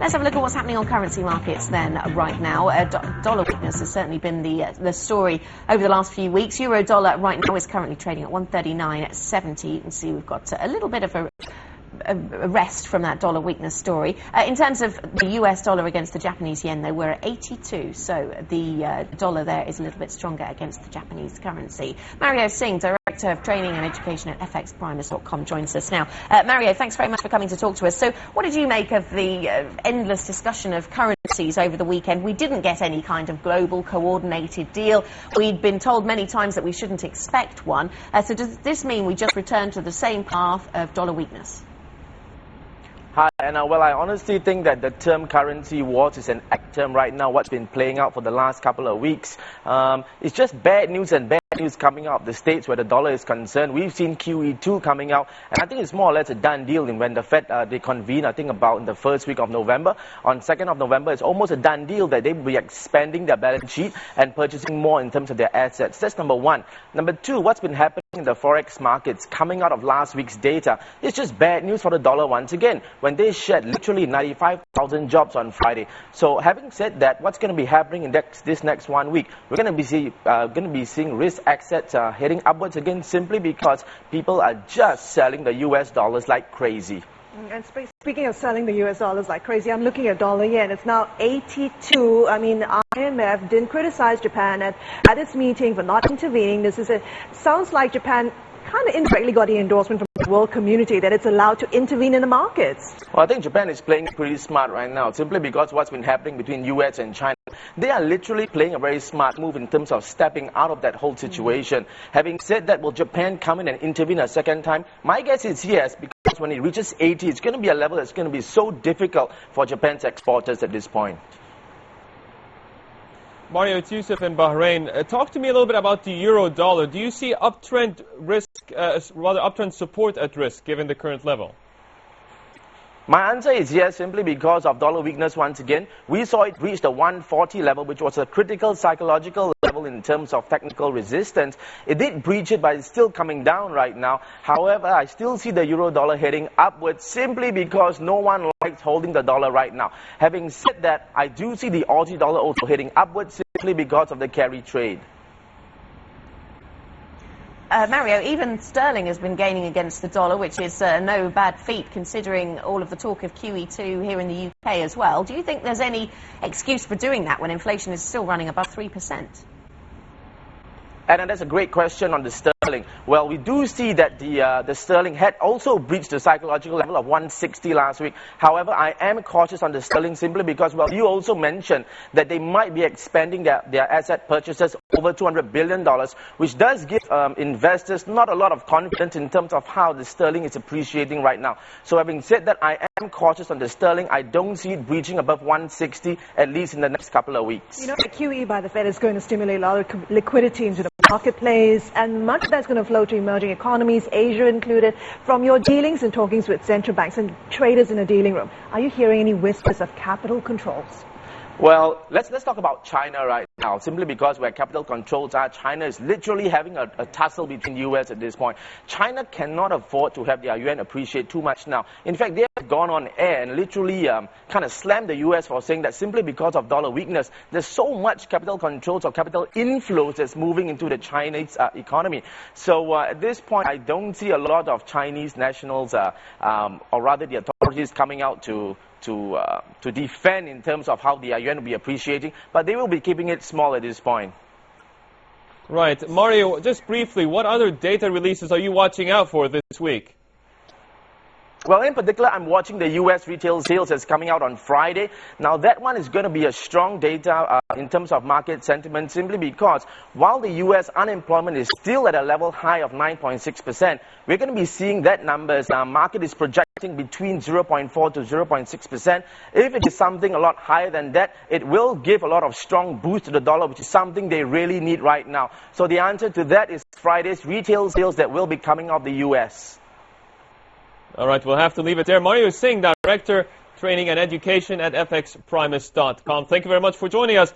Let's have a look at what's happening on currency markets then right now. Dollar weakness has certainly been the story over the last few weeks. Euro dollar right now is currently trading at 139.70. You can see we've got a little bit of a rest from that dollar weakness story. In terms of the US dollar against the Japanese yen, though, we're at 82, so the dollar there is a little bit stronger against the Japanese currency. Mario Singh, Director of Training and Education at FXPrimers.com, joins us now. Mario, thanks very much for coming to talk to us. So what did you make of the endless discussion of currencies over the weekend? We didn't get any kind of global coordinated deal. We'd been told many times that we shouldn't expect one. So does this mean we just return to the same path of dollar weakness? Hi, Anna. Well, I honestly think that the term currency wars is an act term right now, what's been playing out for the last couple of weeks. It's just bad news and bad news coming out of the States where the dollar is concerned. We've seen QE2 coming out, and I think it's more or less a done deal when the Fed, they convene, I think about in the first week of November. On 2nd of November, it's almost a done deal that they will be expanding their balance sheet and purchasing more in terms of their assets. That's number one. Number two, what's been happening in the Forex markets coming out of last week's data is just bad news for the dollar once again, when they shed literally 95,000 jobs on Friday. So having said that, what's going to be happening in this next 1 week? We're going to be seeing risk assets heading upwards again, simply because people are just selling the US dollars like crazy. And speaking of selling the US dollars like crazy, I'm looking at dollar yen. It's now 82. I mean, IMF didn't criticize Japan at its meeting for not intervening. Sounds like Japan kind of indirectly got the endorsement from the world community that it's allowed to intervene in the markets. Well, I think Japan is playing pretty smart right now, simply because what's been happening between US and China. They are literally playing a very smart move in terms of stepping out of that whole situation. Having said that, will Japan come in and intervene a second time? My guess is yes, because when it reaches 80, it's going to be a level that's going to be so difficult for Japan's exporters at this point. Mario, it's Yusuf in Bahrain. Talk to me a little bit about the euro dollar. Do you see uptrend risk, rather uptrend support at risk, given the current level? My answer is yes, simply because of dollar weakness once again. We saw it reach the 140 level, which was a critical psychological level in terms of technical resistance. It did breach it, but it's still coming down right now. However, I still see the euro dollar heading upwards, simply because no one likes holding the dollar right now. Having said that, I do see the Aussie dollar also heading upwards, simply because of the carry trade. Mario, even sterling has been gaining against the dollar, which is no bad feat considering all of the talk of QE2 here in the UK as well. Do you think there's any excuse for doing that when inflation is still running above 3%? And that's a great question on the sterling. Well, we do see that the sterling had also breached the psychological level of 160 last week. However, I am cautious on the sterling simply because, well, you also mentioned that they might be expanding their asset purchases over $200 billion, which does give investors not a lot of confidence in terms of how the sterling is appreciating right now. So having said that, I am cautious on the sterling. I don't see it breaching above 160, at least in the next couple of weeks. You know, the QE by the Fed is going to stimulate a lot of liquidity into the marketplace, and much of that's going to flow to emerging economies, Asia included. From your dealings and talkings with central banks and traders in a dealing room, are you hearing any whispers of capital controls? Well, let's talk about China right now, simply because where capital controls are, China is literally having a tussle between US at this point. China cannot afford to have their yuan appreciate too much now. In fact, they have gone on air and literally kind of slammed the US for saying that simply because of dollar weakness, there's so much capital controls or capital inflows that's moving into the Chinese economy. So at this point, I don't see a lot of Chinese nationals, or rather the authorities coming out to defend in terms of how the yuan will be appreciating, but they will be keeping it small at this point. Right. Mario, just briefly, what other data releases are you watching out for this week? Well, in particular, I'm watching the U.S. retail sales that's coming out on Friday. Now, that one is going to be a strong data in terms of market sentiment, simply because while the U.S. unemployment is still at a level high of 9.6%, we're going to be seeing that numbers. Market is projecting between 0.4 to 0.6%. If it is something a lot higher than that, it will give a lot of strong boost to the dollar, which is something they really need right now. So the answer to that is Friday's retail sales that will be coming out of the U.S. All right, we'll have to leave it there. Mario Singh, Director, Training and Education at FXPrimers.com. Thank you very much for joining us.